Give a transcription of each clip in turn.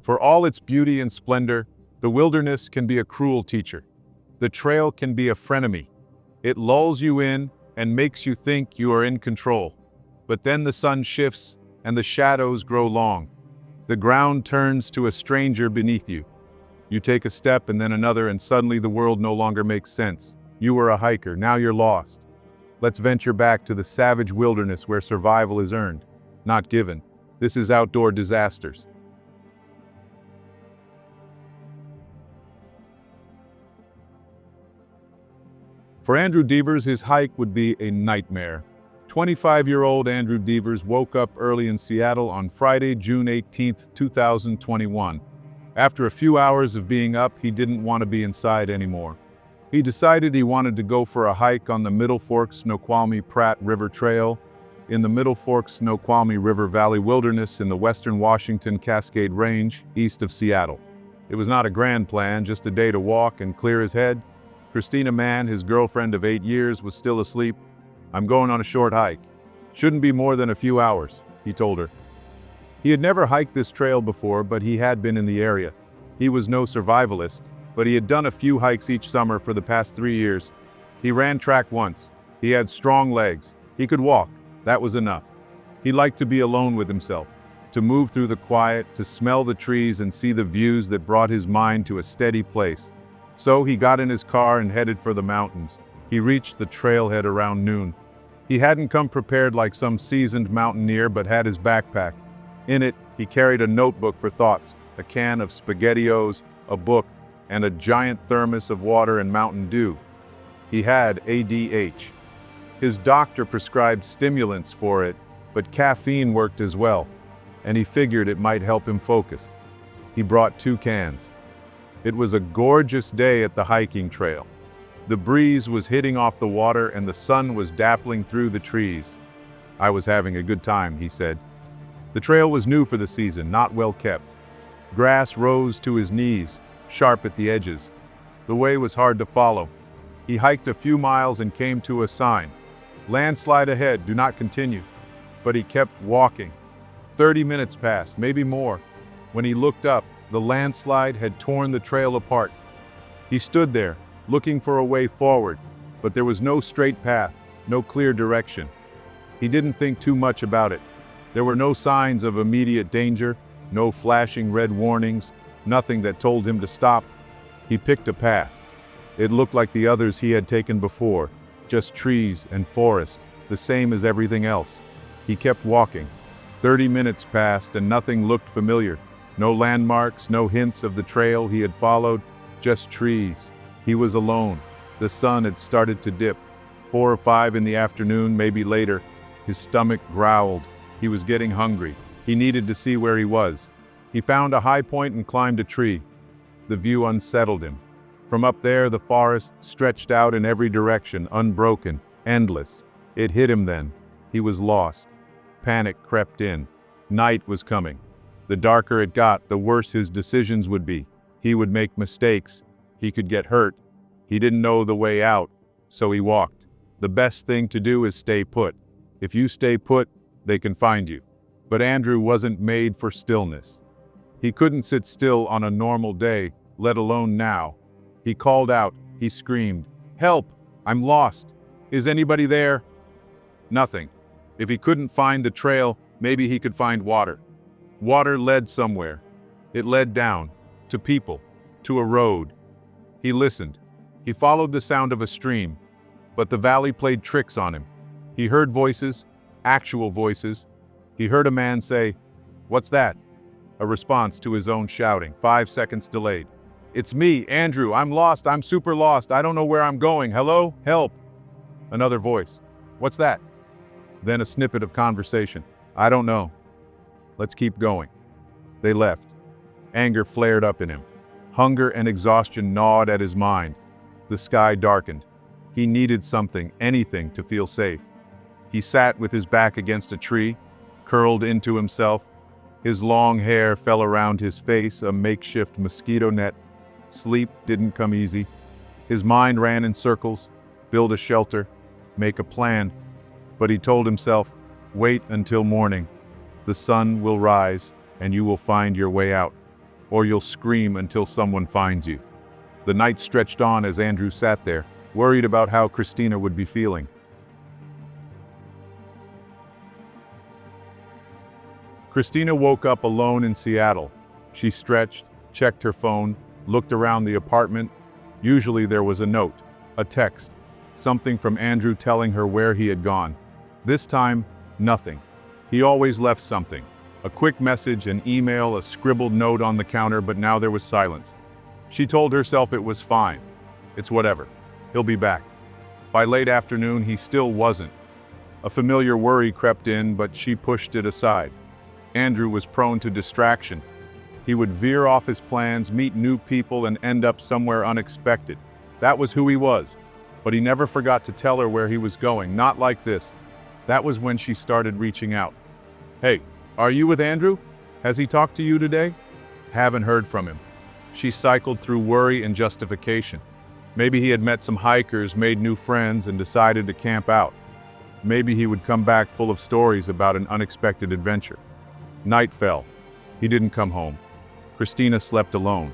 For all its beauty and splendor, the wilderness can be a cruel teacher. The trail can be a frenemy. It lulls you in and makes you think you are in control. But then the sun shifts and the shadows grow long. The ground turns to a stranger beneath you. You take a step and then another, and suddenly the world no longer makes sense. You were a hiker, now you're lost. Let's venture back to the savage wilderness where survival is earned, not given. This is Outdoor Disasters. For Andrew Devers, his hike would be a nightmare. 25-year-old Andrew Devers woke up early in Seattle on Friday, June 18, 2021. After a few hours of being up, he didn't want to be inside anymore. He decided he wanted to go for a hike on the Middlefork-Snoqualmie-Pratt River Trail in the Middlefork-Snoqualmie River Valley Wilderness in the western Washington Cascade Range, east of Seattle. It was not a grand plan, just a day to walk and clear his head. Christina Mann, his girlfriend of 8 years, was still asleep. "I'm going on a short hike. Shouldn't be more than a few hours," he told her. He had never hiked this trail before, but he had been in the area. He was no survivalist, but he had done a few hikes each summer for the past 3 years. He ran track once. He had strong legs. He could walk. That was enough. He liked to be alone with himself, to move through the quiet, to smell the trees and see the views that brought his mind to a steady place. So he got in his car and headed for the mountains. He reached the trailhead around noon. He hadn't come prepared like some seasoned mountaineer, but had his backpack. In it, he carried a notebook for thoughts, a can of SpaghettiOs, a book, and a giant thermos of water and Mountain Dew. He had ADH. His doctor prescribed stimulants for it, but caffeine worked as well, and he figured it might help him focus. He brought 2 cans. It was a gorgeous day at the hiking trail. The breeze was hitting off the water and the sun was dappling through the trees. "I was having a good time," he said. The trail was new for the season, not well kept. Grass rose to his knees, sharp at the edges. The way was hard to follow. He hiked a few miles and came to a sign. "Landslide ahead, do not continue." But he kept walking. 30 minutes passed, maybe more. When he looked up, the landslide had torn the trail apart. He stood there, looking for a way forward, but there was no straight path, no clear direction. He didn't think too much about it. There were no signs of immediate danger, no flashing red warnings, nothing that told him to stop. He picked a path. It looked like the others he had taken before, just trees and forest, the same as everything else. He kept walking. 30 minutes passed and nothing looked familiar. No landmarks, no hints of the trail he had followed, just trees. He was alone. The sun had started to dip. 4 or 5 in the afternoon, maybe later. His stomach growled. He was getting hungry. He needed to see where he was. He found a high point and climbed a tree. The view unsettled him. From up there, the forest stretched out in every direction, unbroken, endless. It hit him then. He was lost. Panic crept in. Night was coming. The darker it got, the worse his decisions would be. He would make mistakes. He could get hurt. He didn't know the way out, so he walked. The best thing to do is stay put. If you stay put, they can find you. But Andrew wasn't made for stillness. He couldn't sit still on a normal day, let alone now. He called out. He screamed, "Help! I'm lost! Is anybody there?" Nothing. If he couldn't find the trail, maybe he could find water. Water led somewhere. It led down, to people, to a road. He listened. He followed the sound of a stream, but the valley played tricks on him. He heard voices, actual voices. He heard a man say, "What's that?" A response to his own shouting, 5 seconds delayed. "It's me, Andrew. I'm lost. I'm super lost. I don't know where I'm going. Hello? Help." Another voice. "What's that?" Then a snippet of conversation. "I don't know. Let's keep going." They left. Anger flared up in him. Hunger and exhaustion gnawed at his mind. The sky darkened. He needed something, anything, to feel safe. He sat with his back against a tree, curled into himself. His long hair fell around his face, a makeshift mosquito net. Sleep didn't come easy. His mind ran in circles, build a shelter, make a plan. But he told himself, wait until morning. The sun will rise, and you will find your way out. or you'll scream until someone finds you. The night stretched on as Andrew sat there, worried about how Christina would be feeling. Christina woke up alone in Seattle. She stretched, checked her phone, looked around the apartment. Usually there was a note, a text, something from Andrew telling her where he had gone. This time, nothing. He always left something. A quick message, an email, a scribbled note on the counter, but now there was silence. She told herself it was fine. It's whatever. He'll be back. By late afternoon, he still wasn't. A familiar worry crept in, but she pushed it aside. Andrew was prone to distraction. He would veer off his plans, meet new people, and end up somewhere unexpected. That was who he was. But he never forgot to tell her where he was going, not like this. That was when she started reaching out. "Hey, are you with Andrew? Has he talked to you today?" "Haven't heard from him." She cycled through worry and justification. Maybe he had met some hikers, made new friends, and decided to camp out. Maybe he would come back full of stories about an unexpected adventure. Night fell. He didn't come home. Christina slept alone.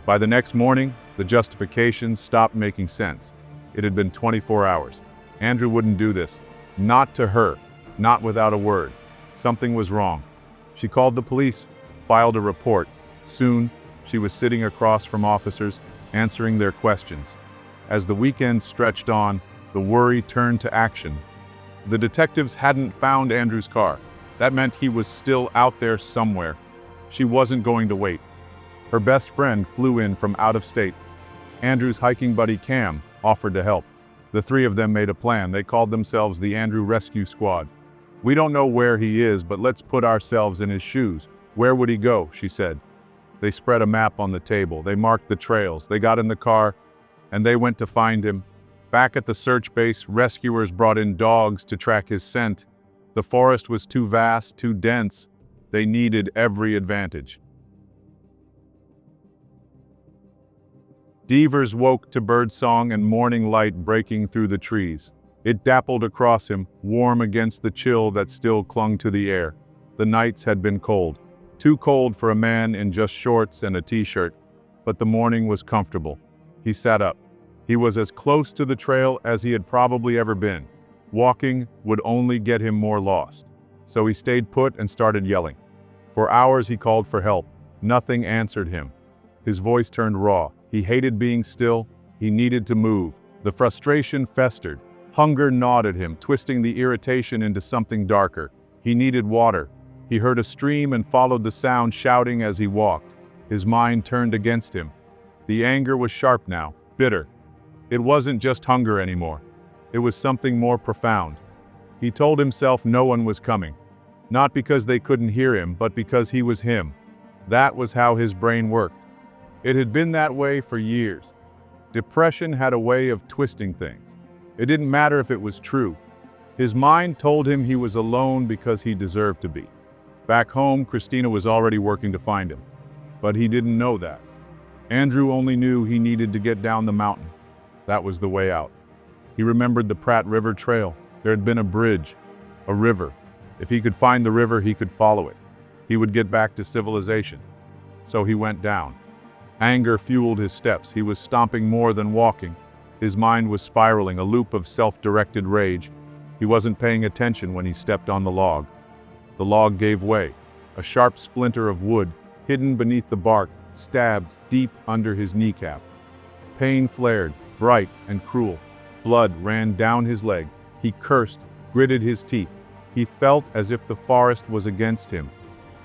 By the next morning, the justifications stopped making sense. It had been 24 hours. Andrew wouldn't do this. Not to her. Not without a word. Something was wrong. She called the police, filed a report. Soon, she was sitting across from officers, answering their questions. As the weekend stretched on, the worry turned to action. The detectives hadn't found Andrew's car. That meant he was still out there somewhere. She wasn't going to wait. Her best friend flew in from out of state. Andrew's hiking buddy Cam offered to help. The three of them made a plan. They called themselves the Andrew Rescue Squad. "We don't know where he is, but let's put ourselves in his shoes. Where would he go?" she said. They spread a map on the table. They marked the trails. They got in the car, and they went to find him. Back at the search base, rescuers brought in dogs to track his scent. The forest was too vast, too dense. They needed every advantage. Devers woke to birdsong and morning light breaking through the trees. It dappled across him, warm against the chill that still clung to the air. The nights had been cold. Too cold for a man in just shorts and a t-shirt, but the morning was comfortable. He sat up. He was as close to the trail as he had probably ever been. Walking would only get him more lost. So he stayed put and started yelling. For hours he called for help. Nothing answered him. His voice turned raw. He hated being still. He needed to move. The frustration festered. Hunger gnawed at him, twisting the irritation into something darker. He needed water. He heard a stream and followed the sound, shouting as he walked. His mind turned against him. The anger was sharp now, bitter. It wasn't just hunger anymore. It was something more profound. He told himself no one was coming. Not because they couldn't hear him, but because he was him. That was how his brain worked. It had been that way for years. Depression had a way of twisting things. It didn't matter if it was true. His mind told him he was alone because he deserved to be. Back home, Christina was already working to find him. But he didn't know that. Andrew only knew he needed to get down the mountain. That was the way out. He remembered the Pratt River Trail. There had been a bridge, a river. If he could find the river, he could follow it. He would get back to civilization. So he went down. Anger fueled his steps. He was stomping more than walking. His mind was spiraling, a loop of self-directed rage. He wasn't paying attention when he stepped on the log. The log gave way. A sharp splinter of wood, hidden beneath the bark, stabbed deep under his kneecap. Pain flared, bright and cruel. Blood ran down his leg. He cursed, gritted his teeth. He felt as if the forest was against him.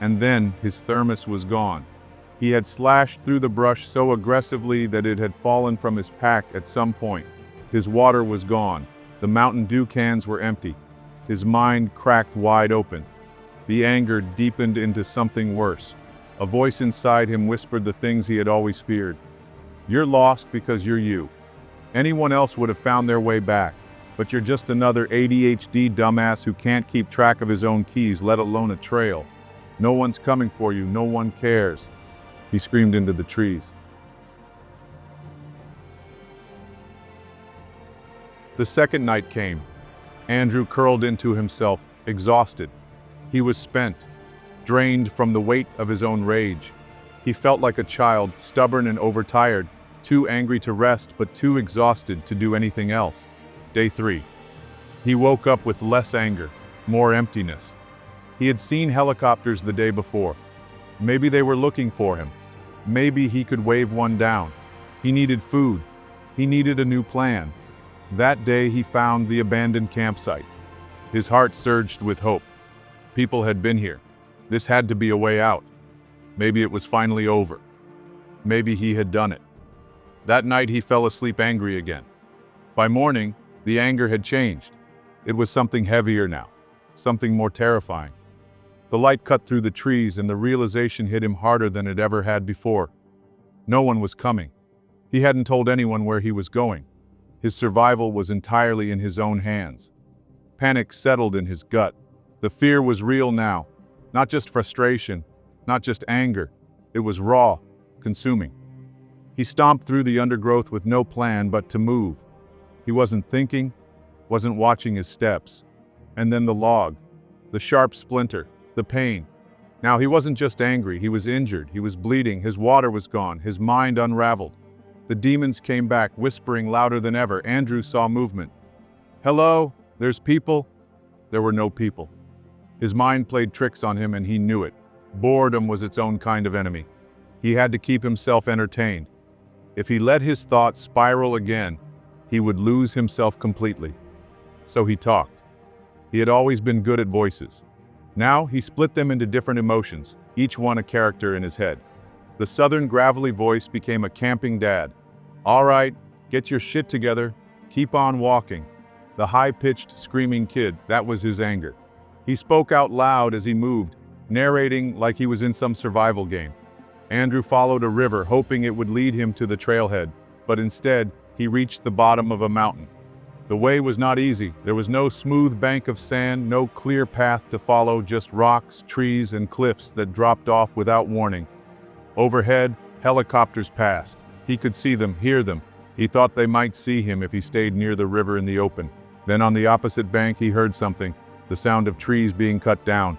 And then his thermos was gone. He had slashed through the brush so aggressively that it had fallen from his pack at some point. His water was gone. The Mountain Dew cans were empty. His mind cracked wide open. The anger deepened into something worse. A voice inside him whispered the things he had always feared. "You're lost because you're you. Anyone else would have found their way back, but you're just another ADHD dumbass who can't keep track of his own keys, let alone a trail. No one's coming for you, no one cares." He screamed into the trees. The second night came. Andrew curled into himself, exhausted. He was spent, drained from the weight of his own rage. He felt like a child, stubborn and overtired, too angry to rest but too exhausted to do anything else. Day 3. He woke up with less anger, more emptiness. He had seen helicopters the day before. Maybe they were looking for him. Maybe he could wave one down. He needed food. He needed a new plan. That day he found the abandoned campsite. His heart surged with hope. People had been here. This had to be a way out. Maybe it was finally over. Maybe he had done it. That night he fell asleep angry again. By morning, the anger had changed. It was something heavier now, something more terrifying. The light cut through the trees and the realization hit him harder than it ever had before. No one was coming. He hadn't told anyone where he was going. His survival was entirely in his own hands. Panic settled in his gut. The fear was real now. Not just frustration, not just anger. It was raw, consuming. He stomped through the undergrowth with no plan but to move. He wasn't thinking, wasn't watching his steps. And then the log, the sharp splinter, the pain. Now he wasn't just angry, he was injured, he was bleeding, his water was gone, his mind unraveled. The demons came back, whispering louder than ever. Andrew saw movement. "Hello, there's people." There were no people. His mind played tricks on him and he knew it. Boredom was its own kind of enemy. He had to keep himself entertained. If he let his thoughts spiral again, he would lose himself completely. So he talked. He had always been good at voices. Now he split them into different emotions, each one a character in his head. The southern gravelly voice became a camping dad. "All right, get your shit together, keep on walking." The high-pitched, screaming kid, that was his anger. He spoke out loud as he moved, narrating like he was in some survival game. Andrew followed a river, hoping it would lead him to the trailhead, but instead, he reached the bottom of a mountain. The way was not easy. There was no smooth bank of sand, no clear path to follow, just rocks, trees, and cliffs that dropped off without warning. Overhead, helicopters passed. He could see them, hear them. He thought they might see him if he stayed near the river in the open. Then on the opposite bank, he heard something, the sound of trees being cut down.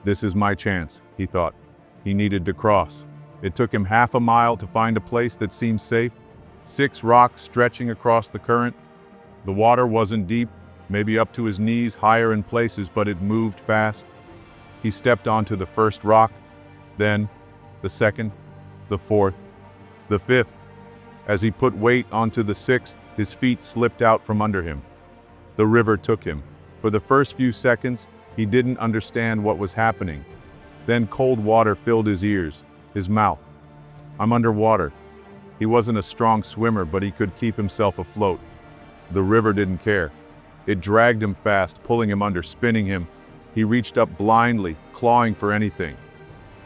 This is my chance, he thought. He needed to cross. It took him half a mile to find a place that seemed safe. 6 rocks stretching across the current. The water wasn't deep, maybe up to his knees, higher in places, but it moved fast. He stepped onto the first rock, then the second, the fourth, the fifth. As he put weight onto the 6th, his feet slipped out from under him. The river took him. For the first few seconds, he didn't understand what was happening. Then cold water filled his ears, his mouth. I'm underwater. He wasn't a strong swimmer, but he could keep himself afloat. The river didn't care. It dragged him fast, pulling him under, spinning him. He reached up blindly, clawing for anything.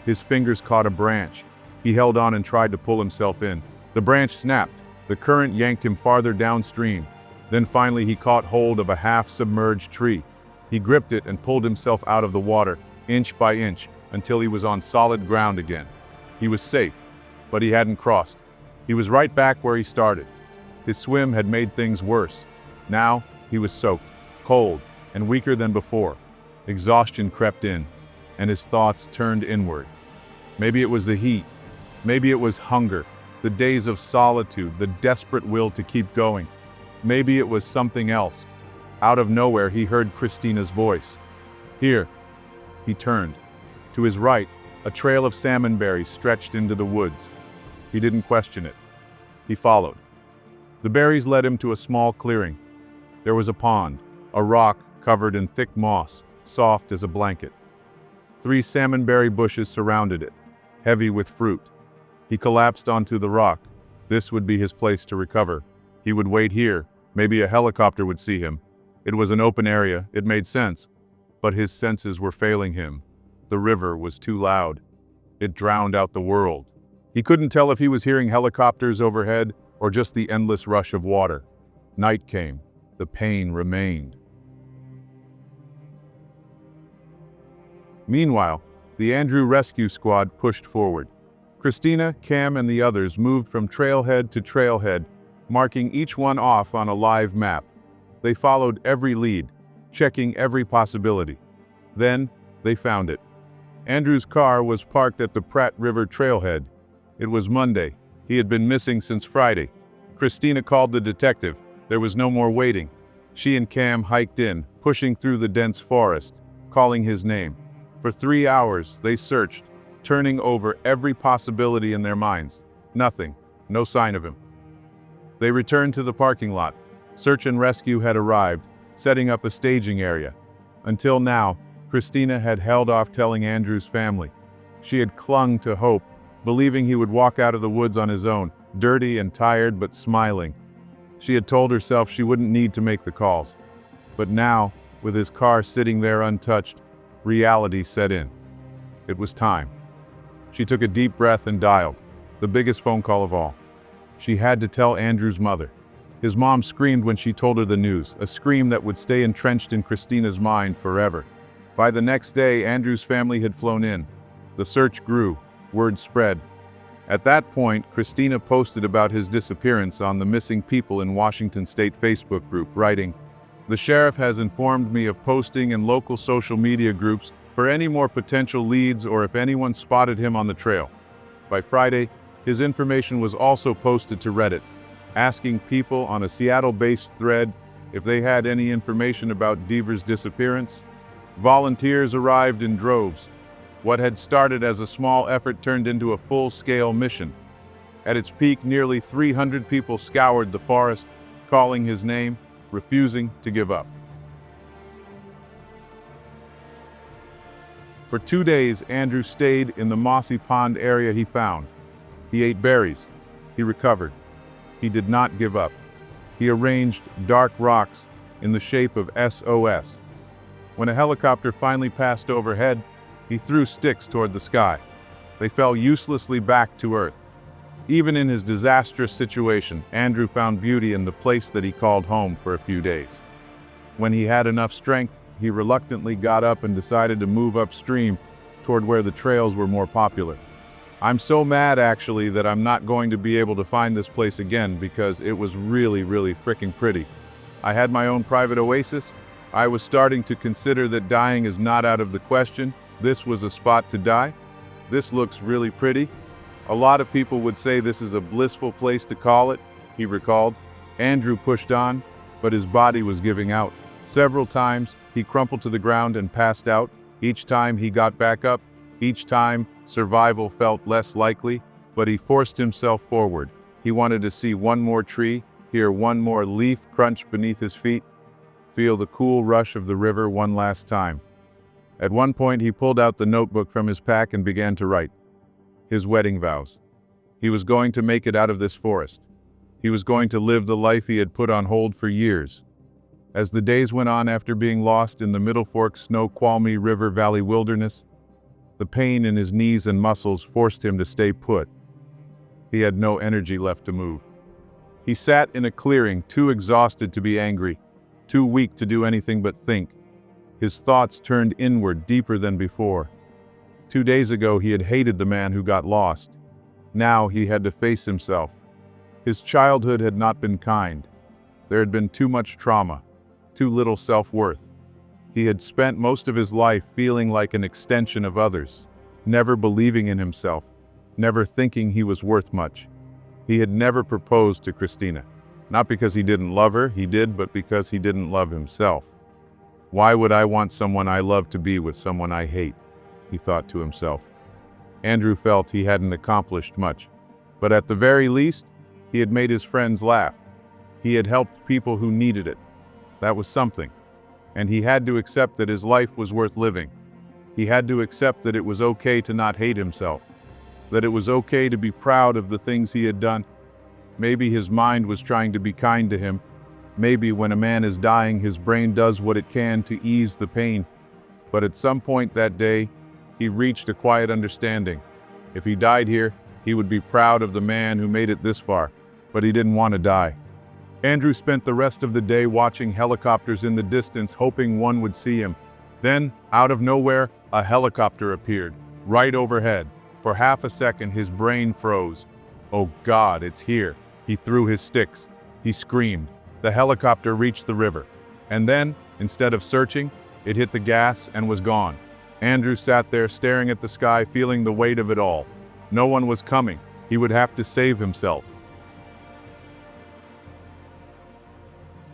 His fingers caught a branch. He held on and tried to pull himself in. The branch snapped. The current yanked him farther downstream. Then finally he caught hold of a half-submerged tree. He gripped it and pulled himself out of the water, inch by inch, until he was on solid ground again. He was safe, but he hadn't crossed. He was right back where he started. His swim had made things worse. Now, he was soaked, cold, and weaker than before. Exhaustion crept in, and his thoughts turned inward. Maybe it was the heat. Maybe it was hunger, the days of solitude, the desperate will to keep going. Maybe it was something else. Out of nowhere, he heard Christina's voice. "Here." He turned. To his right, a trail of salmon berries stretched into the woods. He didn't question it. He followed. The berries led him to a small clearing. There was a pond, a rock covered in thick moss, soft as a blanket. 3 salmonberry bushes surrounded it, heavy with fruit. He collapsed onto the rock. This would be his place to recover. He would wait here. Maybe a helicopter would see him. It was an open area. It made sense. But his senses were failing him. The river was too loud. It drowned out the world. He couldn't tell if he was hearing helicopters overhead or just the endless rush of water. Night came. The pain remained. Meanwhile, the Andrew rescue squad pushed forward. Christina, Cam, and the others moved from trailhead to trailhead, marking each one off on a live map. They followed every lead, checking every possibility. Then, they found it. Andrew's car was parked at the Pratt River trailhead. It was Monday. He had been missing since Friday. Christina called the detective. There was no more waiting. She and Cam hiked in, pushing through the dense forest, calling his name. For 3 hours, they searched, turning over every possibility in their minds. Nothing. No sign of him. They returned to the parking lot. Search and rescue had arrived, setting up a staging area. Until now, Christina had held off telling Andrew's family. She had clung to hope, believing he would walk out of the woods on his own, dirty and tired but smiling. She had told herself she wouldn't need to make the calls. But now, with his car sitting there untouched, reality set in. It was time. She took a deep breath and dialed, the biggest phone call of all. She had to tell Andrew's mother. His mom screamed when she told her the news, a scream that would stay entrenched in Christina's mind forever. By the next day, Andrew's family had flown in. The search grew, word spread. At that point, Christina posted about his disappearance on the Missing People in Washington State Facebook group, writing, "The sheriff has informed me of posting in local social media groups for any more potential leads or if anyone spotted him on the trail." By Friday, his information was also posted to Reddit, asking people on a Seattle-based thread if they had any information about Deaver's disappearance. Volunteers arrived in droves. What had started as a small effort turned into a full-scale mission. At its peak, nearly 300 people scoured the forest, calling his name, refusing to give up. For 2 days, Andrew stayed in the mossy pond area he found. He ate berries. He recovered. He did not give up. He arranged dark rocks in the shape of SOS. When a helicopter finally passed overhead, he threw sticks toward the sky. They fell uselessly back to earth. Even in his disastrous situation, Andrew found beauty in the place that he called home for a few days. When he had enough strength, he reluctantly got up and decided to move upstream toward where the trails were more popular. "I'm so mad, actually, that I'm not going to be able to find this place again because it was really frickin' pretty. I had my own private oasis. I was starting to consider that dying is not out of the question. This was a spot to die. This looks really pretty. A lot of people would say this is a blissful place to call it," he recalled. Andrew pushed on, but his body was giving out. Several times, he crumpled to the ground and passed out. Each time he got back up, each time survival felt less likely, but he forced himself forward. He wanted to see one more tree, hear one more leaf crunch beneath his feet, feel the cool rush of the river one last time. At one point, he pulled out the notebook from his pack and began to write his wedding vows. He was going to make it out of this forest. He was going to live the life he had put on hold for years. As the days went on after being lost in the Middlefork-Snoqualmie River Valley wilderness, the pain in his knees and muscles forced him to stay put. He had no energy left to move. He sat in a clearing, too exhausted to be angry, too weak to do anything but think. His thoughts turned inward deeper than before. 2 days ago, he had hated the man who got lost. Now he had to face himself. His childhood had not been kind. There had been too much trauma, too little self-worth. He had spent most of his life feeling like an extension of others, never believing in himself, never thinking he was worth much. He had never proposed to Christina. Not because he didn't love her, he did, but because he didn't love himself. "Why would I want someone I love to be with someone I hate?" he thought to himself. Andrew felt he hadn't accomplished much, but at the very least, he had made his friends laugh. He had helped people who needed it. That was something. And he had to accept that his life was worth living. He had to accept that it was okay to not hate himself, that it was okay to be proud of the things he had done. Maybe his mind was trying to be kind to him. Maybe when a man is dying, his brain does what it can to ease the pain. But at some point that day, he reached a quiet understanding. If he died here, he would be proud of the man who made it this far, but he didn't want to die. Andrew spent the rest of the day watching helicopters in the distance, hoping one would see him. Then, out of nowhere, a helicopter appeared, right overhead. For half a second, his brain froze. "Oh God, it's here." He threw his sticks. He screamed. The helicopter reached the river. And then, instead of searching, it hit the gas and was gone. Andrew sat there staring at the sky, feeling the weight of it all. No one was coming. He would have to save himself.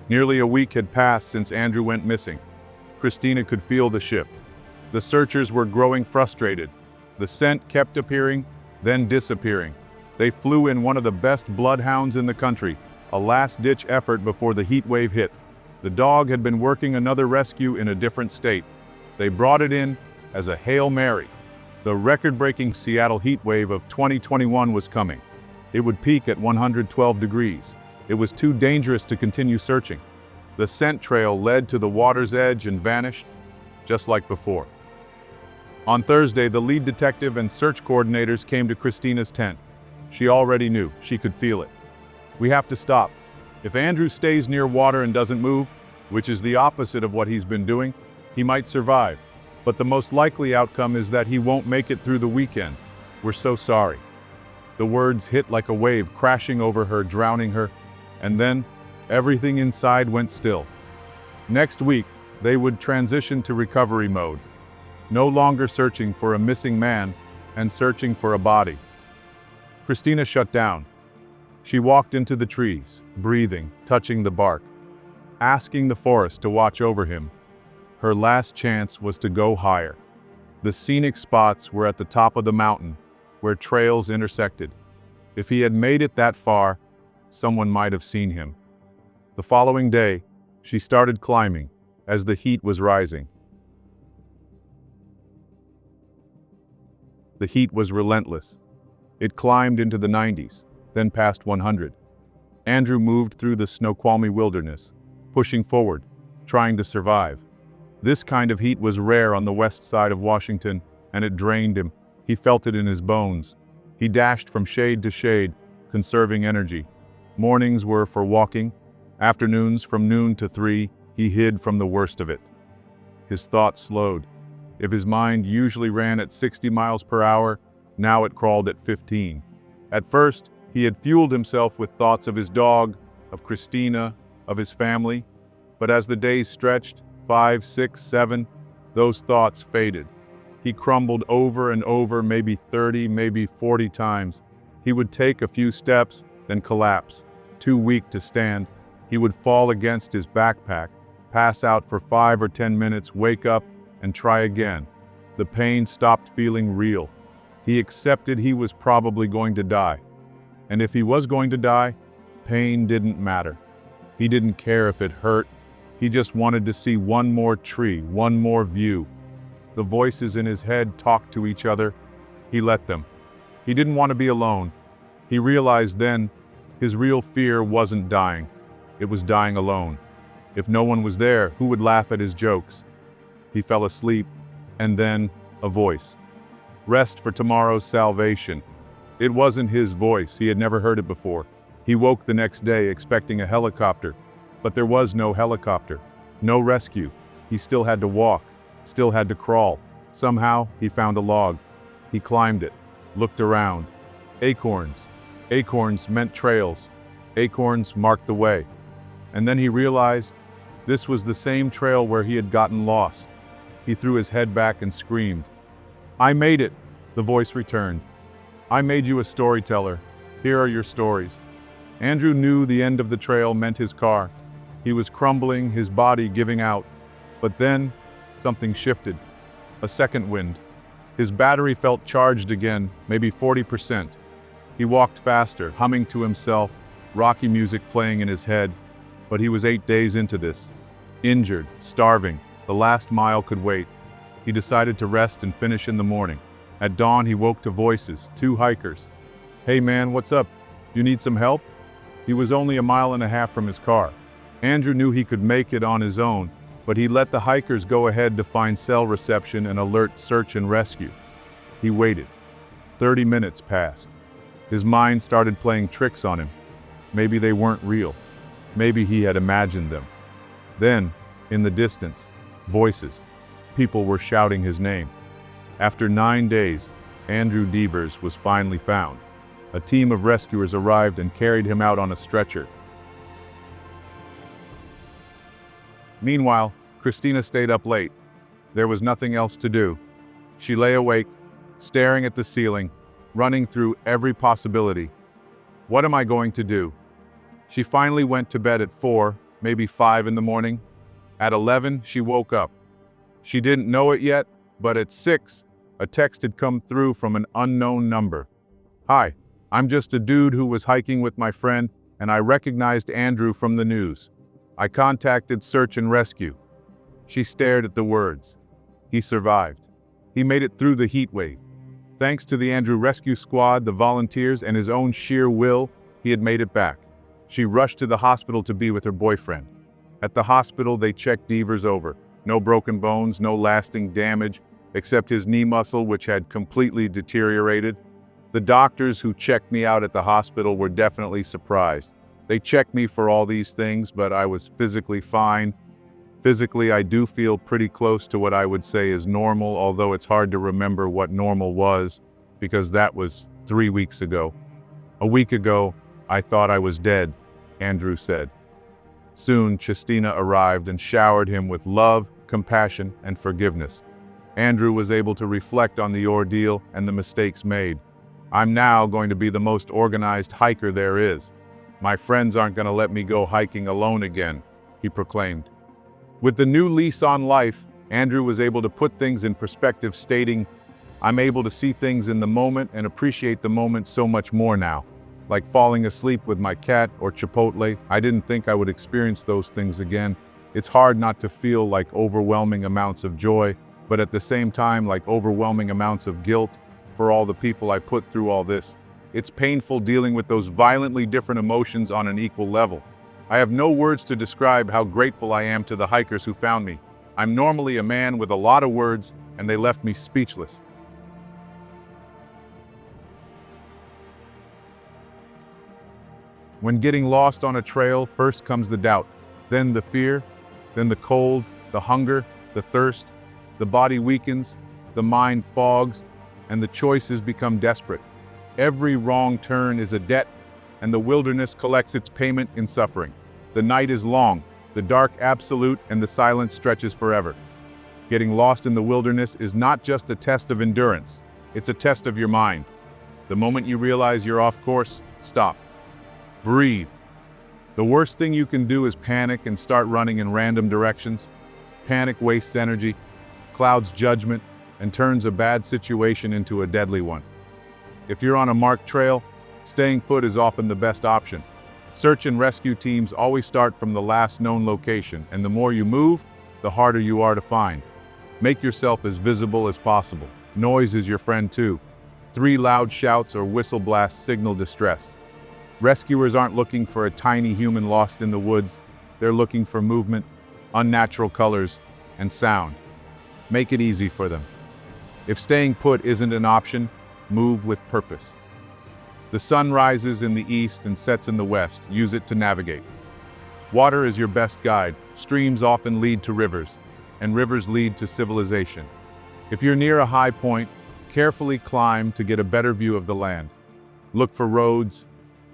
Nearly a week had passed since Andrew went missing. Christina could feel the shift. The searchers were growing frustrated. The scent kept appearing, then disappearing. They flew in one of the best bloodhounds in the country, a last-ditch effort before the heat wave hit. The dog had been working another rescue in a different state. They brought it in as a Hail Mary. The record-breaking Seattle heat wave of 2021 was coming. It would peak at 112 degrees. It was too dangerous to continue searching. The scent trail led to the water's edge and vanished, just like before. On Thursday, the lead detective and search coordinators came to Christina's tent. She already knew. She could feel it. We have to stop. If Andrew stays near water and doesn't move, which is the opposite of what he's been doing, he might survive. But the most likely outcome is that he won't make it through the weekend. We're so sorry. The words hit like a wave, crashing over her, drowning her, and then everything inside went still. Next week, they would transition to recovery mode, no longer searching for a missing man and searching for a body. Christina shut down. She walked into the trees, breathing, touching the bark, asking the forest to watch over him. Her last chance was to go higher. The scenic spots were at the top of the mountain, where trails intersected. If he had made it that far, someone might have seen him. The following day, she started climbing as the heat was rising. The heat was relentless. It climbed into the 90s, then past 100. Andrew moved through the Snoqualmie wilderness, pushing forward, trying to survive. This kind of heat was rare on the west side of Washington, and it drained him. He felt it in his bones. He dashed from shade to shade, conserving energy. Mornings were for walking. Afternoons, from noon to 3, he hid from the worst of it. His thoughts slowed. If his mind usually ran at 60 miles per hour, now it crawled at 15. At first, he had fueled himself with thoughts of his dog, of Christina, of his family. But as the days stretched, 5, 6, 7, those thoughts faded. He crumbled over and over, maybe 30, maybe 40 times. He would take a few steps, then collapse. Too weak to stand, he would fall against his backpack, pass out for 5 or 10 minutes, wake up, and try again. The pain stopped feeling real. He accepted he was probably going to die. And if he was going to die, pain didn't matter. He didn't care if it hurt. He just wanted to see one more tree, one more view. The voices in his head talked to each other. He let them. He didn't want to be alone. He realized then his real fear wasn't dying. It was dying alone. If no one was there, who would laugh at his jokes? He fell asleep, and then a voice. Rest for tomorrow's salvation. It wasn't his voice. He had never heard it before. He woke the next day expecting a helicopter, but there was no helicopter, no rescue. He still had to walk, still had to crawl. Somehow, he found a log. He climbed it, looked around. Acorns. Acorns meant trails. Acorns marked the way. And then he realized this was the same trail where he had gotten lost. He threw his head back and screamed. "I made it," the voice returned. "I made you a storyteller. Here are your stories." Andrew knew the end of the trail meant his car. He was crumbling, his body giving out. But then, something shifted. A second wind. His battery felt charged again, maybe 40%. He walked faster, humming to himself, rocky music playing in his head. But he was 8 days into this. Injured, starving, the last mile could wait. He decided to rest and finish in the morning. At dawn, he woke to voices, 2 hikers. "Hey man, what's up? You need some help?" He was only a mile and a half from his car. Andrew knew he could make it on his own, but he let the hikers go ahead to find cell reception and alert search and rescue. He waited. 30 minutes passed. His mind started playing tricks on him. Maybe they weren't real. Maybe he had imagined them. Then, in the distance, voices. People were shouting his name. After 9 days, Andrew Devers was finally found. A team of rescuers arrived and carried him out on a stretcher. Meanwhile, Christina stayed up late. There was nothing else to do. She lay awake, staring at the ceiling, running through every possibility. What am I going to do? She finally went to bed at 4, maybe 5 in the morning. At 11, she woke up. She didn't know it yet, but at 6, a text had come through from an unknown number. "Hi, I'm just a dude who was hiking with my friend, and I recognized Andrew from the news. I contacted search and rescue." She stared at the words. He survived. He made it through the heat wave. Thanks to the Andrew Rescue Squad, the volunteers, and his own sheer will, he had made it back. She rushed to the hospital to be with her boyfriend. At the hospital, they checked Devers over. No broken bones, no lasting damage, except his knee muscle, which had completely deteriorated. The doctors who checked me out at the hospital were definitely surprised. They checked me for all these things, but I was physically fine. Physically, I do feel pretty close to what I would say is normal, although it's hard to remember what normal was, because that was 3 weeks ago. A week ago, I thought I was dead, Andrew said. Soon, Chestina arrived and showered him with love, compassion, and forgiveness. Andrew was able to reflect on the ordeal and the mistakes made. "I'm now going to be the most organized hiker there is. My friends aren't going to let me go hiking alone again," he proclaimed. With the new lease on life, Andrew was able to put things in perspective, stating, "I'm able to see things in the moment and appreciate the moment so much more now. Like falling asleep with my cat or Chipotle, I didn't think I would experience those things again. It's hard not to feel like overwhelming amounts of joy, but at the same time like overwhelming amounts of guilt for all the people I put through all this. It's painful dealing with those violently different emotions on an equal level. I have no words to describe how grateful I am to the hikers who found me. I'm normally a man with a lot of words, and they left me speechless." When getting lost on a trail, first comes the doubt, then the fear, then the cold, the hunger, the thirst. The body weakens, the mind fogs, and the choices become desperate. Every wrong turn is a debt, and the wilderness collects its payment in suffering. The night is long, the dark absolute, and the silence stretches forever. Getting lost in the wilderness is not just a test of endurance, it's a test of your mind. The moment you realize you're off course, stop. Breathe. The worst thing you can do is panic and start running in random directions. Panic wastes energy, clouds judgment, and turns a bad situation into a deadly one. If you're on a marked trail, staying put is often the best option. Search and rescue teams always start from the last known location, and the more you move, the harder you are to find. Make yourself as visible as possible. Noise is your friend too. 3 loud shouts or whistle blasts signal distress. Rescuers aren't looking for a tiny human lost in the woods. They're looking for movement, unnatural colors, and sound. Make it easy for them. If staying put isn't an option, move with purpose. The sun rises in the east and sets in the west. Use it to navigate. Water is your best guide. Streams often lead to rivers, and rivers lead to civilization. If you're near a high point, carefully climb to get a better view of the land. Look for roads,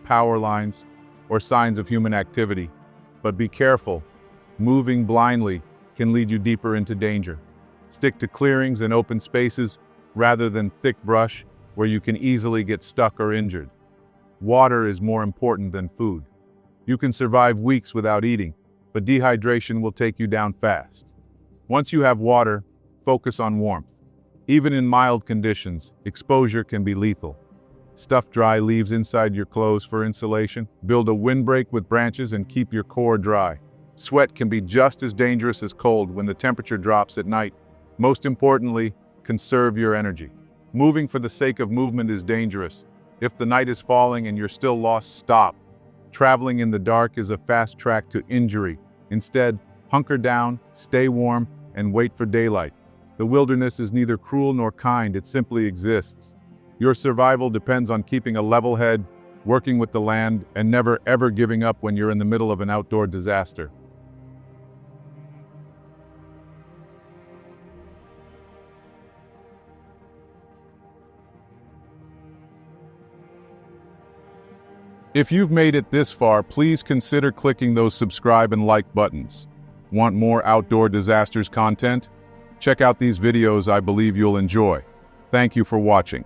power lines, or signs of human activity. But be careful. Moving blindly can lead you deeper into danger. Stick to clearings and open spaces rather than thick brush where you can easily get stuck or injured. Water is more important than food. You can survive weeks without eating, but dehydration will take you down fast. Once you have water, focus on warmth. Even in mild conditions, exposure can be lethal. Stuff dry leaves inside your clothes for insulation. Build a windbreak with branches and keep your core dry. Sweat can be just as dangerous as cold when the temperature drops at night. Most importantly, conserve your energy. Moving for the sake of movement is dangerous. If the night is falling and you're still lost, stop. Traveling in the dark is a fast track to injury. Instead, hunker down, stay warm, and wait for daylight. The wilderness is neither cruel nor kind, it simply exists. Your survival depends on keeping a level head, working with the land, and never ever giving up when you're in the middle of an outdoor disaster. If you've made it this far, please consider clicking those subscribe and like buttons. Want more outdoor disasters content? Check out these videos I believe you'll enjoy. Thank you for watching.